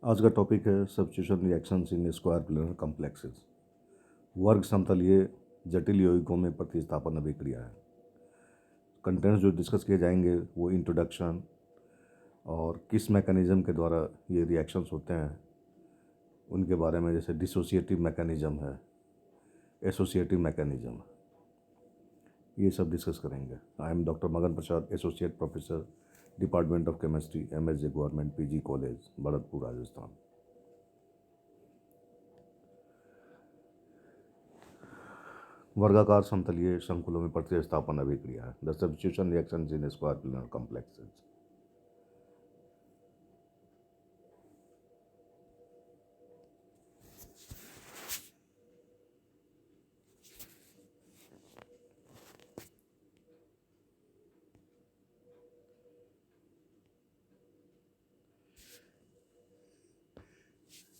आज का टॉपिक है substitution reactions in square planar complexes. वर्ग समतलीय जटिल यौगिकों में प्रतिस्थापन अभिक्रिया है। कंटेंट्स जो डिस्कस किए जाएंगे वो इंट्रोडक्शन और किस मैकेनिज्म के द्वारा ये रिएक्शंस होते हैं उनके बारे में, जैसे डिसोसिएटिव मैकेनिज्म है, एसोसिएटिव मैकेनिज्म, ये सब डिस्कस करेंगे। I am doctor Magan Prasad, associate professor, department of chemistry, MSJ government PG college, Bharatpur, Rajasthan. वर्गाकार समतलीय शंकुलों में प्रतिस्थापन अभिक्रिया है। The substitution reaction in square planar complexes.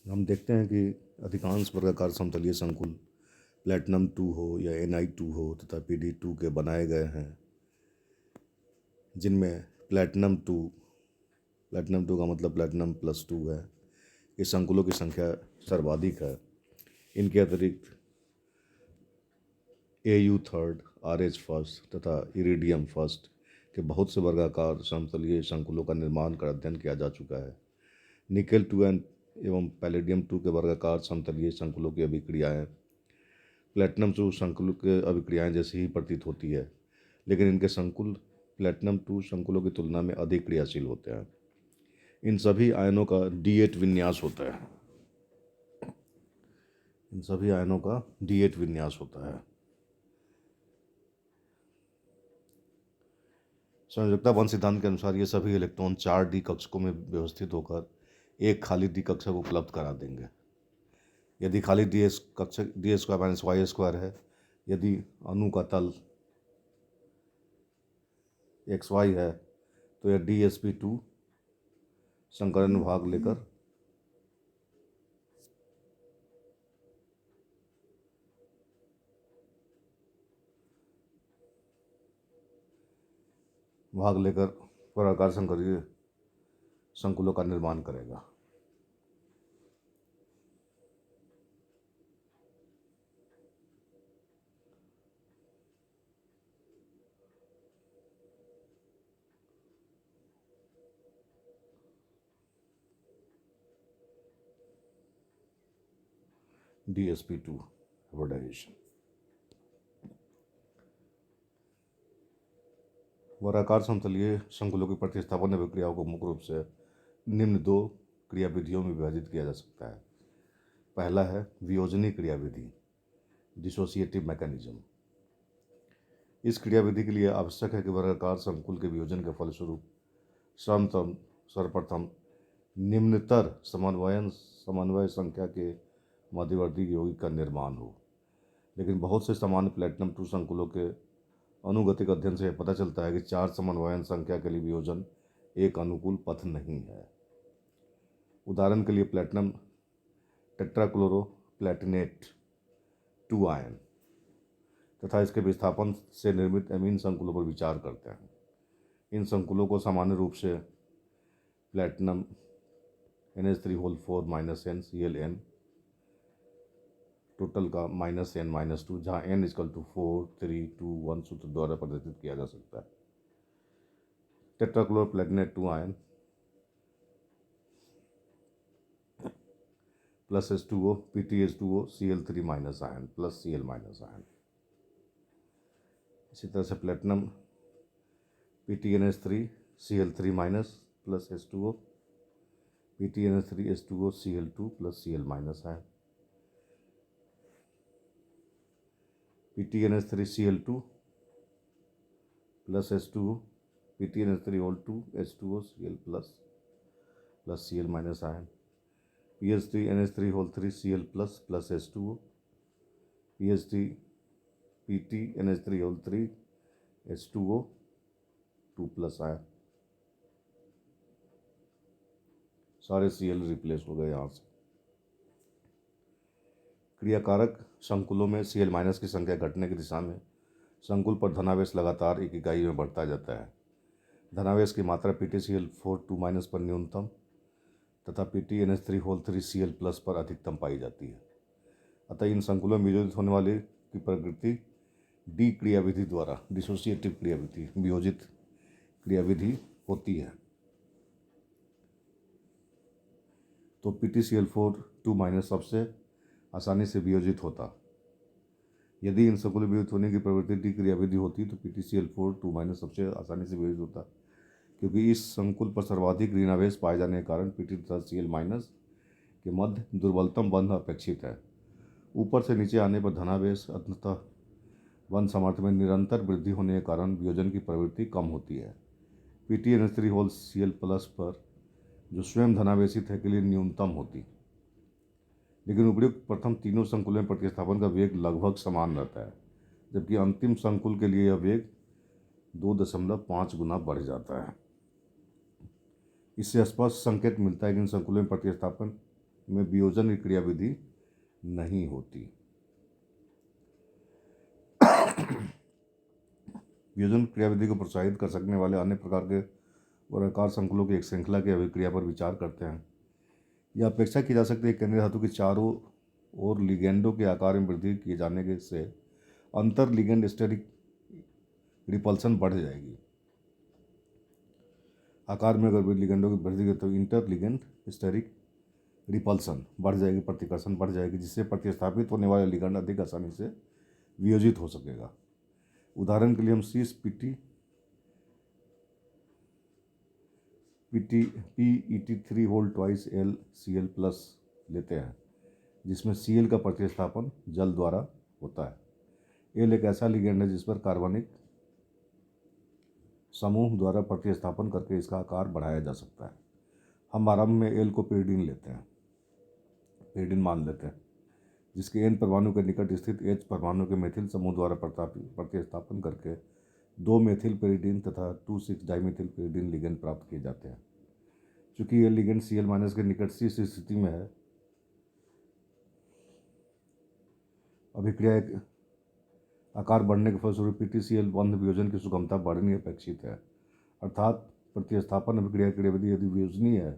हम देखते हैं कि अधिकांश वर्गाकार समतलीय संकुल प्लेटिनम 2 हो या Ni2 हो तथा Pd2 के बनाए गए हैं, जिनमें प्लेटिनम टू का मतलब प्लेटिनम +2 है। इस संकुलों की संख्या सर्वाधिक है। इनके अतिरिक्त Au3, RH1 तथा इरिडियम फर्स्ट के बहुत से वर्गाकार समतलीय संकुलों का निर्माण कर अध्ययन किया जा चुका है। निकेल 2 एवं पैलेडियम 2 के वर्गाकार समतलीय संकुलों की अभिक्रियाएं प्लेटिनम 2 संकुल के अभिक्रियाएं जैसी ही प्रतीत होती है, लेकिन इनके संकुल प्लेटिनम 2 संकुलों की तुलना में अधिक क्रियाशील होते हैं। इन सभी आयनों का D8 विन्यास होता है। संयोजकता बंध सिद्धांत के अनुसार ये सभी इलेक्ट्रॉन 4D कक्षकों में व्यवस्थित होकर एक खाली D कक्षक उपलब्ध करा देंगे। यदि खाली DS कक्षक D² - Y² है, यदि अणु का तल XY है, तो यह DsP2 संकरण भाग लेकर वर्गाकार संकरीय संकुलों का निर्माण करेगा। DsP2 hybridisation. वर्गाकार समतलीय संकुलों की प्रतिस्थापन अभिक्रियाओं को मुख्य रूप से निम्न दो क्रियाविधियों में विभाजित किया जा सकता है। पहला है वियोजनी क्रियाविधि, डिसोसिएटिव मैकेनिज्म। इस क्रियाविधि के लिए आवश्यक है कि वर्गाकार संकुल के वियोजन के फलस्वरूप सर्वप्रथम निम्नतर समन्वय संख्या के मध्यवर्ती यौगिक का निर्माण हो। लेकिन बहुत से सामान्य प्लेटिनम 2 संकुलों के अनुगतिक अध्ययन से पता चलता है कि 4 समन्वयन संख्या के लिए वियोजन एक अनुकूल पथ नहीं है। उदाहरण के लिए प्लेटिनम टेट्राक्लोरोप्लेटिनेट 2 आयन तथा इसके विस्थापन से निर्मित एमीन संकुलों पर विचार करते हैं। इन संकुलों को सामान्य रूप से प्लेटिनम NH3 - ClN टोटल का -n-2, जहाँ n = 4, 3, 2, 1 सूत्र द्वारा प्रदर्शित किया जा सकता है। टेट्राक्लोरोप्लेटिनेट 2 ion plus H2O PtH2O Cl3- ion plus Cl- ion. इसी तरह से platinum PtNH3 Cl3- plus H2O PtNH3 H2O Cl2 plus Cl- ion. PtNH3 Cl2 plus H2O PtNH3 H2O Cl plus Cl- ion. PH3NH3 Cl plus H2O PtNH3 H2O 2 plus ion. सारे Cl replace हो गए यहाँ से। क्रियाकारक संकुलों में Cl- की संख्या घटने की दिशा में संकुल पर धनावेश लगातार एक इकाई में बढ़ता जाता है। धनावेश की मात्रा PtCl4 2- पर न्यूनतम तथा PTNH3 प्लस पर अधिकतम पाई जाती है। अतः इन संकुलों में वियोजित होने वाले की प्रकृति डी क्रियाविधि द्वारा, डिसोसिएटिव क्रियाविधि, वियोजित क्रियाविधि होती है। तो PTCl4 2- सबसे आसानी से वियोजित होता। यदि इन संकुल वियोजित होने की प्रवृत्ति डी क्रियाविधि होती तो PTCl4 2- सबसे आसानी से वियोजित होता, क्योंकि इस संकुल पर सर्वाधिक ऋण आवेश पाए जाने के कारण PT तथा Cl- के मध्य दुर्बलतम बंध अपेक्षित है। ऊपर से नीचे आने पर धनावेश अंततः बंध सामर्थ्य में निरंतर वृद्धि होने के कारण वियोजन की प्रवृत्ति कम होती है। PTNH3 प्लस पर जो स्वयं धनावेशित है के लिए न्यूनतम होती, लेकिन उपयुक्त प्रथम तीनों संकुलों में प्रतिस्थापन का वेग लगभग समान रहता है, जबकि अंतिम संकुल के लिए यह वेग 2.5 गुना बढ़ जाता है। इससे स्पष्ट संकेत मिलता है कि इन संकुलों में प्रतिस्थापन में वियोजन की क्रियाविधि नहीं होती। वियोजन क्रियाविधि को प्रोत्साहित कर सकने वाले अन्य प्रकार के वर्गाकार संकुलों की एक श्रृंखला की अभिक्रिया पर विचार करते हैं। यह अपेक्षा की जा सकती है कि केंद्रीय धातु के चारों ओर लिगेंडों के आकार में वृद्धि किए जाने के से अंतर लिगेंड स्टेरिक रिपल्सन बढ़ जाएगी। आकार में अगर लिगेंडों की वृद्धि तो इंटर लिगेंड स्टेरिक रिपल्सन बढ़ जाएगी, प्रतिकर्षण बढ़ जाएगी, जिससे प्रतिस्थापित होने वाले लिगेंड अधिक आसानी से वियोजित हो सकेगा। उदाहरण के लिए हम PET3 2Cl लेते हैं, जिसमें Cl का प्रतिस्थापन जल द्वारा होता है। L एक ऐसा लिगेंड है जिस पर कार्बनिक समूह द्वारा प्रतिस्थापन करके इसका आकार बढ़ाया जा सकता है। हम आरंभ में L को pyridine मान लेते हैं, जिसके N परमाणु के निकट स्थित H परमाणु के मेथिल समूह द्वारा प्रतिस्थापन करके 2-मेथिल pyridine तथा 2,6 डाइमेथिल pyridine लिगेंड प्राप्त किए जाते हैं। चूंकि यह लिगेंड Cl- के निकट सी स्थिति में है, अभिक्रिया आकार बढ़ने के फलस्वरूप PTCl बंध वियोजन की सुगमता बढ़नी अपेक्षित है। अर्थात प्रतिस्थापन अभिक्रिया क्रियाविधि यदि वियोजनीय है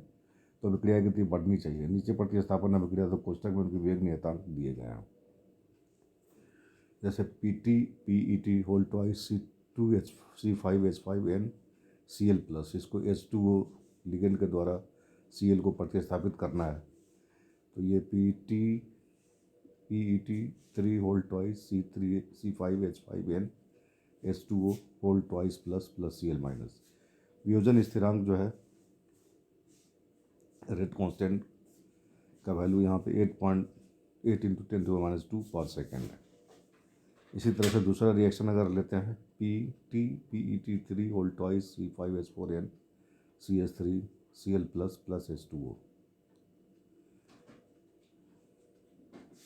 तो अभिक्रिया की गति बढ़नी चाहिए। नीचे प्रतिस्थापन अभिक्रिया तो कोष्ठक में उनके वेग नियतांक दिए गए हैं, जैसे PT2C5H5NCl+, इसको H2O लिगेंड के द्वारा Cl को प्रतिस्थापित करना है, तो ये PET3C5H5NH2O2++Cl-। वियोजन स्थिरांक जो है रेट कांस्टेंट का वैल्यू यहाँ पे 8.8 × 10⁻² पर सेकेंड है। इसी तरह से दूसरा रिएक्शन अगर लेते हैं PET3 2CH3CH3Cl++H2O,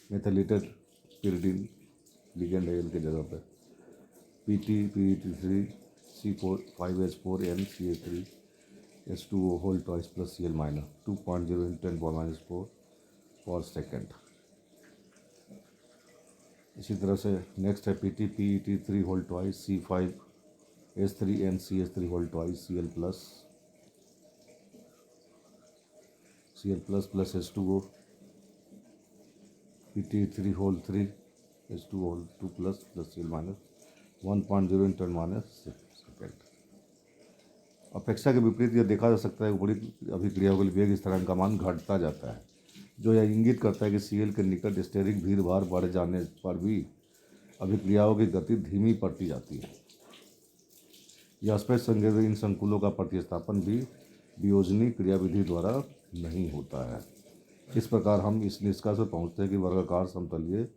methylated pyridine ligand है L के जगह पर PET3C5H4NCl3H2O2+Cl- 2.0 × 10⁻⁴ पर सेकेंड। इसी तरह से नेक्स्ट है PET3 2C5H3NCH3Cl++H2O, PET3 H2O2++Cl- 1.0 × 10⁻⁶ second. अपेक्षा के विपरीत यह देखा जा सकता है कि ऊपरी अभिक्रियाओं के लिए वेग स्थिरांक का मान घटता जाता है, जो यह इंगित करता है कि Cl के निकट स्टेरिक भीड़-भाड़ बढ़ जाने पर भी अभिक्रियाओं की गति धीमी पड़ती जाती है। यह स्पष्ट संकेत इन संकुलों का प्रतिस्थापन भी वियोजनी क्रियाविधि द्वारा नहीं होता है। इस प्रकार हम इस निष्कर्ष पर पहुँचते हैं कि वर्गाकार समतलीय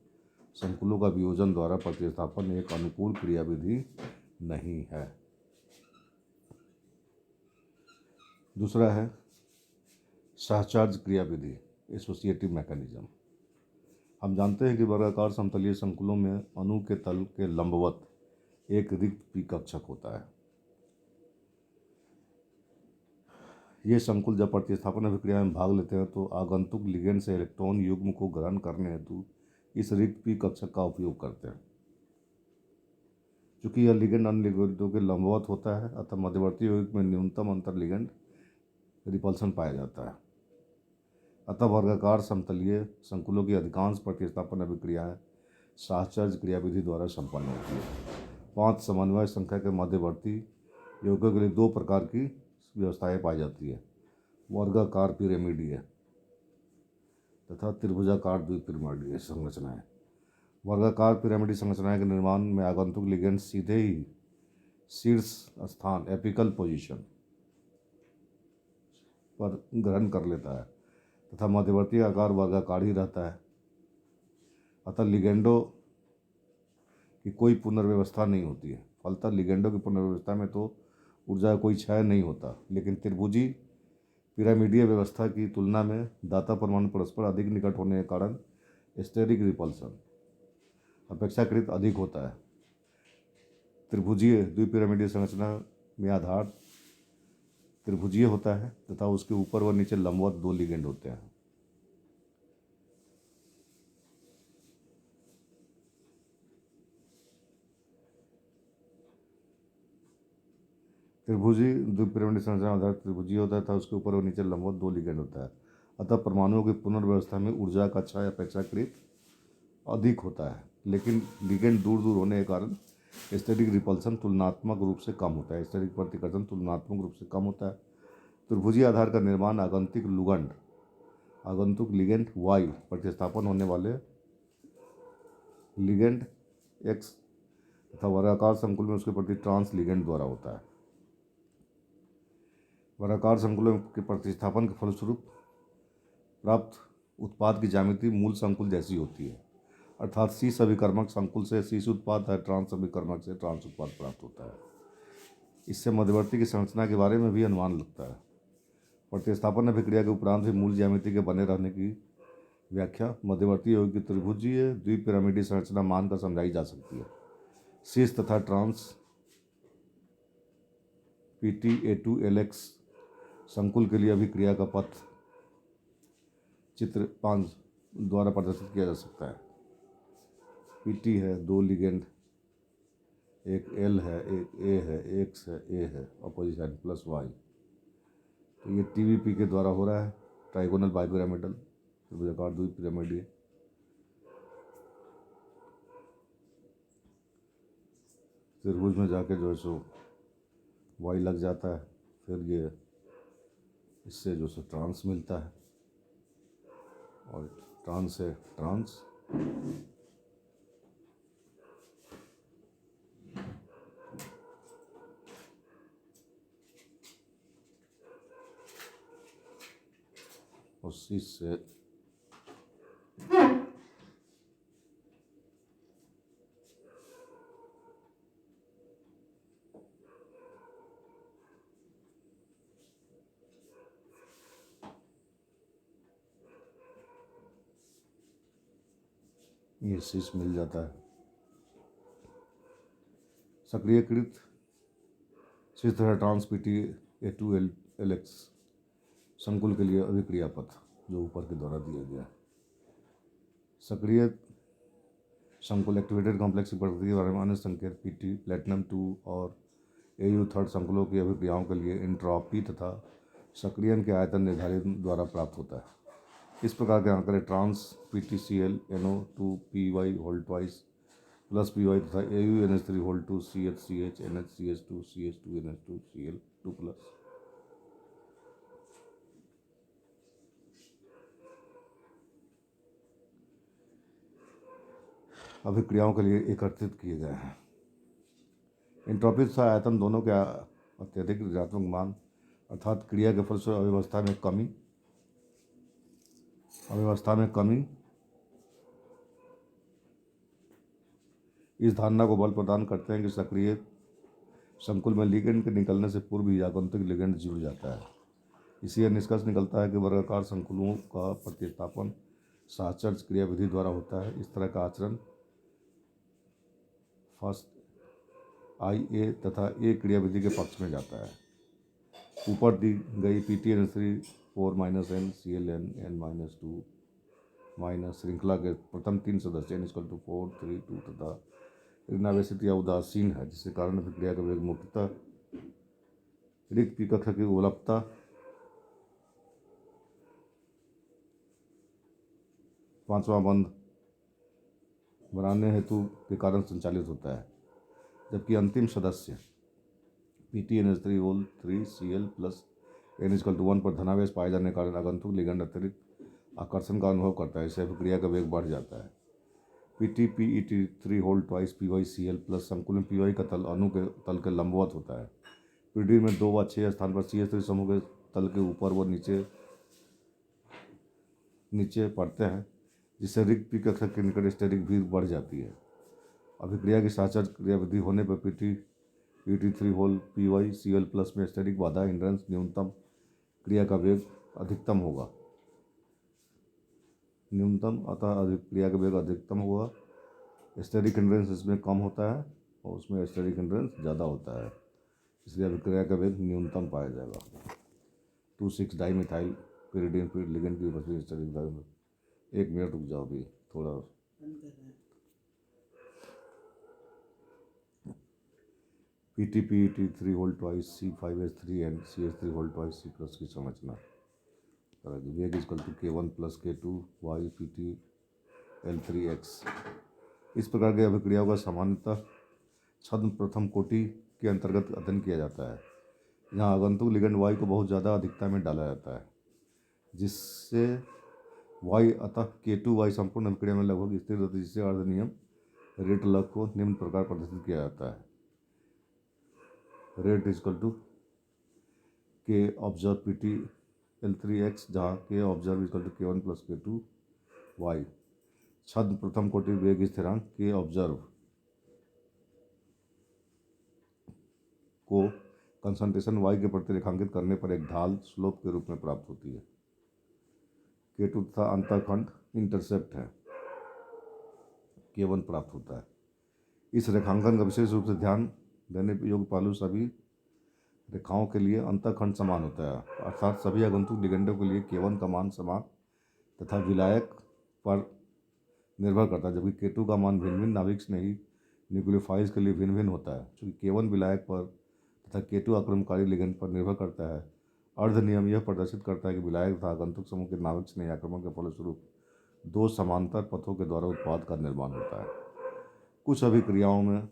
संकुलों का वियोजन द्वारा प्रतिस्थापन एक अनुकूल क्रियाविधि नहीं है। दूसरा है सहचार्ज क्रियाविधि, एसोसिएटिव मैकेनिज्म। हम जानते हैं कि वर्गाकार समतलीय संकुलों में अणु के तल के लंबवत एक रिक्त पी कक्षक होता है। ये संकुल जब प्रतिस्थापन अभिक्रिया में भाग लेते हैं तो आगंतुक लिगेंड से इलेक्ट्रॉन युग्म को ग्रहण करने हेतु इस रिक्त पी कक्षक का उपयोग करते हैं। चूंकि यह लिगेंड अन्य लिगेंडों के लंबवत होता है, अतः मध्यवर्ती यौगिक में न्यूनतम अंतर लिगेंड रिपल्सन पाया जाता है। अतः वर्गाकार समतलीय संकुलों की अधिकांश प्रतिस्थापन अभिक्रियाएं साहचर्य क्रियाविधि द्वारा संपन्न होती है। 5 समन्वय संख्या के मध्यवर्ती यौगिकों के लिए 2 प्रकार की व्यवस्थाएं पाई जाती है, वर्गाकार पिरामिडीय तथा त्रिभुजाकार द्विपिरामिडीय संरचनाएं। वर्गाकार पिरामिडीय संरचनाएं के निर्माण में आगंतुक लिगेंड सीधे ही शीर्ष स्थान एपिकल पोजीशन पर ग्रहण कर लेता है तथा मध्यवर्ती आकार वर्गाकार ही रहता है। अतः लिगेंडों की कोई पुनर्व्यवस्था नहीं होती है। फलतः लिगेंडों की पुनर्व्यवस्था में तो ऊर्जा का कोई क्षय नहीं होता, लेकिन त्रिभुजी पिरामिडीय व्यवस्था की तुलना में दाता परमाणु परस्पर अधिक निकट होने के कारण स्टेरिक रिपल्सन अपेक्षाकृत अधिक होता है। त्रिभुजीय द्विपिरामिडीय संरचना में आधार त्रिभुजीय होता है तथा उसके ऊपर व नीचे लंबवत 2 लिगेंड होते हैं। त्रिभुजी द्विपिरामिडीय संरचना आधार त्रिभुजीय होता है तथा उसके ऊपर व नीचे लंबवत 2 लिगेंड होता है। अतः परमाणुओं की पुनर्व्यवस्था में ऊर्जा का क्षय अपेक्षाकृत अधिक होता है, लेकिन लिगेंड दूर दूर होने के कारण स्टेरिक रिपल्सन तुलनात्मक रूप से कम होता है। स्टेरिक प्रतिकर्षण तुलनात्मक रूप से कम होता है। त्रिभुजीय आधार का निर्माण आगंतुक लिगेंड वाई प्रतिस्थापन होने वाले लिगेंड एक्स तथा वर्गाकार संकुल में उसके प्रति ट्रांस लिगेंड द्वारा होता है। वर्गाकार संकुलों के प्रतिस्थापन के फलस्वरूप प्राप्त उत्पाद की ज्यामिति मूल संकुल जैसी होती है, अर्थात सी सविकर्मक संकुल से शीश उत्पाद है, ट्रांस सविकर्मक से ट्रांस उत्पाद प्राप्त होता है। इससे मध्यवर्ती की संरचना के बारे में भी अनुमान लगता है। प्रतिस्थापन अभिक्रिया के उपरांत भी मूल ज्यामिति के बने रहने की व्याख्या मध्यवर्ती यौगिक की त्रिभुजीय द्विपिरामिडीय संरचना मानकर समझाई जा सकती है। शीश तथा ट्रांस PT-A2-LX संकुल के लिए अभिक्रिया का पथ चित्र 5 द्वारा प्रदर्शित किया जा सकता है। PT है 2 लिगेंड, एक L है, एक A है, X है, A है, अपोजिशन प्लस Y। तो ये TVP के द्वारा हो रहा है, ट्राइगोनल बाइपिरामिडल त्रिभुजाकार द्विपिरामिडीय। त्रिभुज में जाके जो है सो Y लग जाता है, फिर ये इससे जो सो ट्रांस मिलता है और ट्रांस से ट्रांस और शीश से ये शीश मिल जाता है। सक्रियकृत शीश तथा ट्रांस PT-A2-LX संकुल के लिए अभिक्रिया पथ जो ऊपर के द्वारा दिया गया। सक्रिय संकुल एक्टिवेटेड कॉम्प्लेक्स की प्रकृति के बारे में अन्य संकेत PT प्लेटिनम 2 और AU थर्ड संकुलों की अभिक्रियाओं के लिए इंट्रॉपी तथा सक्रियण के आयतन निर्धारित द्वारा प्राप्त होता है। इस प्रकार के आंकड़े trans PTCl-NO2 whole twice plus PY तथा AuNH3 whole 2 CH NH CH2 NH2 Cl2 plus अभिक्रियाओं के लिए एकत्रित किए गए हैं। इंट्रॉपी तथा आयतन दोनों के अत्यधिक ऋणात्मक मान अर्थात क्रिया के फलस्वरूप अव्यवस्था में कमी इस धारणा को बल प्रदान करते हैं कि सक्रिय संकुल में लिगेंड के निकलने से पूर्व ही आगंतुक लिगेंड जुड़ जाता है। इसी यह निष्कर्ष निकलता है कि वर्गाकार संकुलों का प्रतिस्थापन साहचर्य क्रियाविधि द्वारा होता है। इस तरह का आचरण फर्स्ट IA तथा A क्रियाविधि के पक्ष में जाता है। ऊपर दी गई PT-NH3 4 - NClN-2 माइनस श्रृंखला के प्रथम 3 सदस्य N=4, 3, 2 तथा ऋणावेशित या उदासीन है, जिसके कारण अभिक्रिया का वेग मुख्यतः रिक्त P कक्षा की उपलब्धता पांचवा बंध बनाने हेतु के कारण संचालित होता है, जबकि अंतिम सदस्य PTNH3 प्लस n=1 पर धनावेश पाए जाने के कारण आगंतुक लिगैंड अतिरिक्त आकर्षण का अनुभव करता है, इससे अभिक्रिया का वेग बढ़ जाता है। PTPET3 प्लस संकुलन PY का तल अणु के तल के लंबवत होता है। PDE में 2 व 6 स्थान पर CH3 समूह के तल के ऊपर व नीचे पड़ते हैं, जिससे रिक्त पी कक्षा के निकट स्टेरिक भी बढ़ जाती है। अभिक्रिया की साचर क्रियाविधि होने पर PTPET3 प्लस में स्टेरिक बाधा हिंड्रेंस न्यूनतम, क्रिया का वेग अधिकतम होगा। अतः क्रिया का वेग अधिकतम होगा। स्टेरिक हिंड्रेंस इसमें कम होता है और उसमें स्टेरिक हिंड्रेंस ज़्यादा होता है, इसलिए अभिक्रिया का वेग न्यूनतम पाया जाएगा। 2,6-डाइमिथाइल pyridine लिगेंड की उपस्थिति स्टेरिक बाधा। 1 मिनट रुक जाओ, अभी थोड़ा PTPET3 and CH3 प्लस की संरचना वेग K1 plus K2 y PTL3x। इस प्रकार की अभिक्रियाओं का सामान्यतः छद्म प्रथम कोटि के अंतर्गत अध्ययन किया जाता है, जहाँ आगंतुक लिगेंड y को बहुत ज़्यादा अधिकता में डाला जाता है, जिससे y अतः K2y संपूर्ण अभिक्रिया में लगभग स्थिर रहती है, जिससे अर्ध नियम रेट लॉ को निम्न प्रकार प्रदर्शित किया जाता है। रेट K ऑब्जर्व PTL3x, जहाँ K observe K1 plus K2 y। छद्म प्रथम कोटि वेग स्थिरांक K ऑब्जर्व को कंसंट्रेशन y के प्रति रेखांकित करने पर एक ढाल स्लोप के रूप में प्राप्त होती है। K2 तथा अंतःखंड इंटरसेप्ट है K1 प्राप्त होता है। इस रेखांकन का विशेष रूप से ध्यान देने योग्य पहलू सभी रेखाओं के लिए अंतःखंड समान होता है, अर्थात सभी आगंतुक लिगेंडों के लिए K1 का मान समान तथा विलायक पर निर्भर करता है, जबकि K2 का मान भिन्न भिन्न नाभिक नहीं न्यूक्लियोफाइल्स के लिए भिन्न भिन्न होता है। चूँकि K1 विलायक पर तथा K2 आक्रमणकारी लिगेंड पर निर्भर करता है, अर्ध नियम यह प्रदर्शित करता है कि विलायक तथा आगंतुक समूह के नाभिक स्नेही आक्रमण के फलस्वरूप 2 समांतर पथों के द्वारा उत्पाद का निर्माण होता है। कुछ अभिक्रियाओं में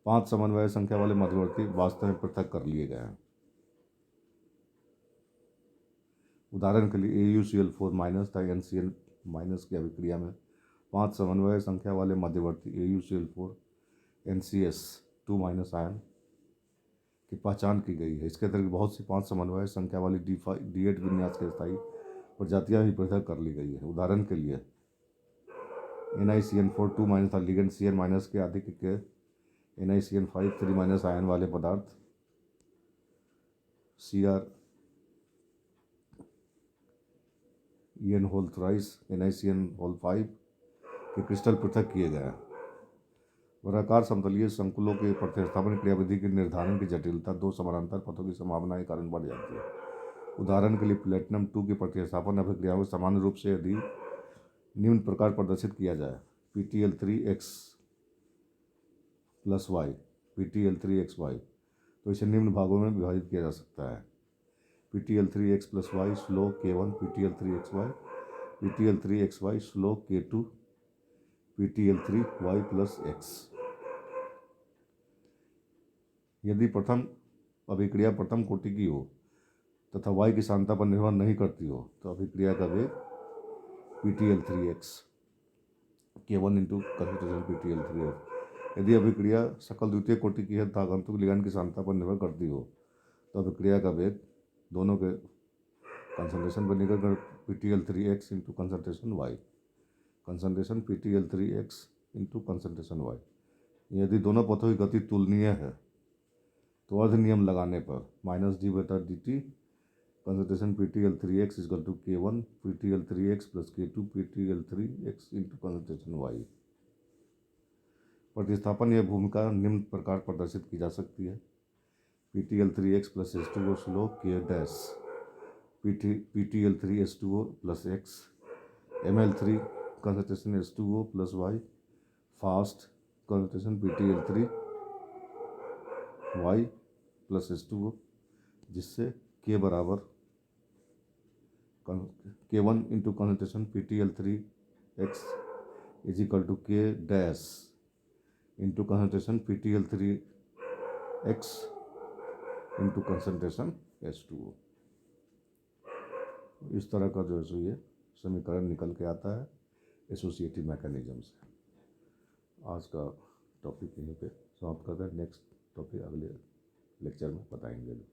5 समन्वय संख्या वाले मध्यवर्ती वास्तव में पृथक कर लिए गए हैं। उदाहरण के लिए AuCl4- तथा NCl- की अभिक्रिया में 5 समन्वय संख्या वाले मध्यवर्ती AuCl4 NCS2- आयन की पहचान की गई है। इसके अतिरिक्त बहुत सी 5 समन्वय संख्या वाली D8 विन्यास के स्थायी प्रजातियां भी पृथक कर ली गई है। उदाहरण के लिए NiCN4 तथा लिगेंड Cn- के आधिक्य के NiCN5 आयन वाले पदार्थ CrEn NiCN5 के क्रिस्टल पृथक किए गए हैं। वर्गाकार समतलीय संकुलों के प्रतिस्थापन क्रियाविधि के निर्धारण की जटिलता 2 समानांतर पथों की संभावना के कारण बढ़ जाती है। उदाहरण के लिए प्लेटिनम 2 की प्रतिस्थापन अभिक्रियाओं को सामान्य रूप से यदि निम्न प्रकार प्रदर्शित किया जाए PTL3x प्लस y PTL3xy, तो इसे निम्न भागों में विभाजित किया जा सकता है। PTL3x plus y slow K1 PTL3xy, PTL3xy slow K2 PTL3y plus x। यदि प्रथम अभिक्रिया प्रथम कोटि की हो तथा y की सांद्रता पर निर्भर नहीं करती हो, तो अभिक्रिया का वेग PTL3x K1 into concentration PTL3x। यदि अभिक्रिया सकल द्वितीय कोटि की है तथा आगंतुक लिगैंड की सांद्रता पर निर्भर करती हो, तो अभिक्रिया का वेग दोनों के कंसंट्रेशन पर निर्भर कर PTL3x into concentration y, concentration PTL3x into concentration y। यदि दोनों पथों की गति तुलनीय है, तो अर्ध नियम लगाने पर -d/dt concentration PTL3x K1 PTL3x plus K2 PTL3x into concentration y। प्रतिस्थापन यह भूमिका निम्न प्रकार प्रदर्शित की जा सकती है। PTL3x plus H2O slow K dash PTL3H2O plus x Ml3 concentration H2O plus y fast concentration PTL3y plus H2O, जिससे K बराबर K1 into concentration PtL3x is equal to K dash into concentration PtL3x into concentration H2O। इस तरह का जो है सो ये समीकरण निकल के आता है एसोसिएटिव मैकेनिज्म से। आज का टॉपिक यहीं पे समाप्त करते हैं। नेक्स्ट टॉपिक अगले लेक्चर में बताएंगे।